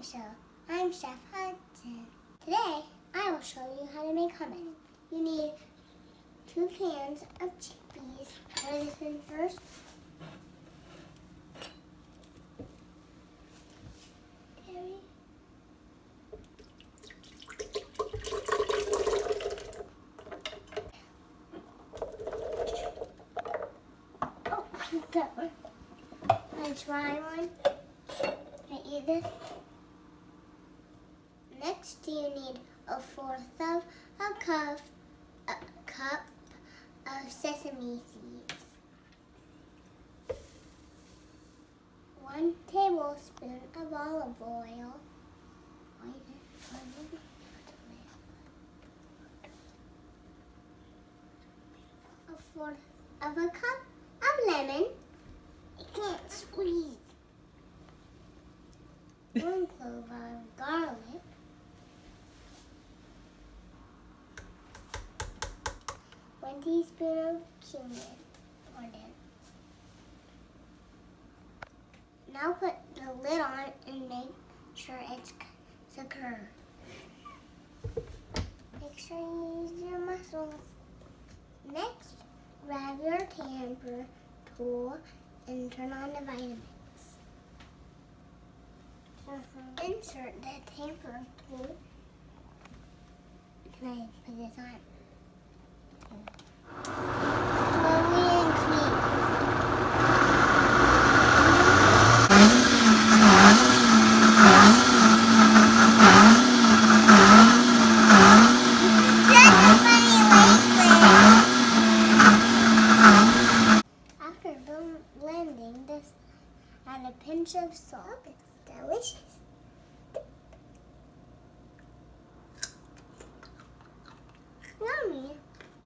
Show. I'm Chef Hudson. Today, I will show you how to make hummus. You need 2 cans of chickpeas. Pour this in first. Oh, that one. A dry one. I eat this. Next, you need a 1/4 of a cup of sesame seeds, 1 tablespoon of olive oil, a 1/4 of a cup of lemon. You can't squeeze. 1 clove of garlic. 1 teaspoon of cumin. Poured in. Now put the lid on and make sure it's secure. Make sure you use your muscles. Next, grab your tamper tool and turn on the Vitamix. Insert the tamper tool. Can I put this on? Slowly increase. After blending this, add a pinch of salt. It's delicious.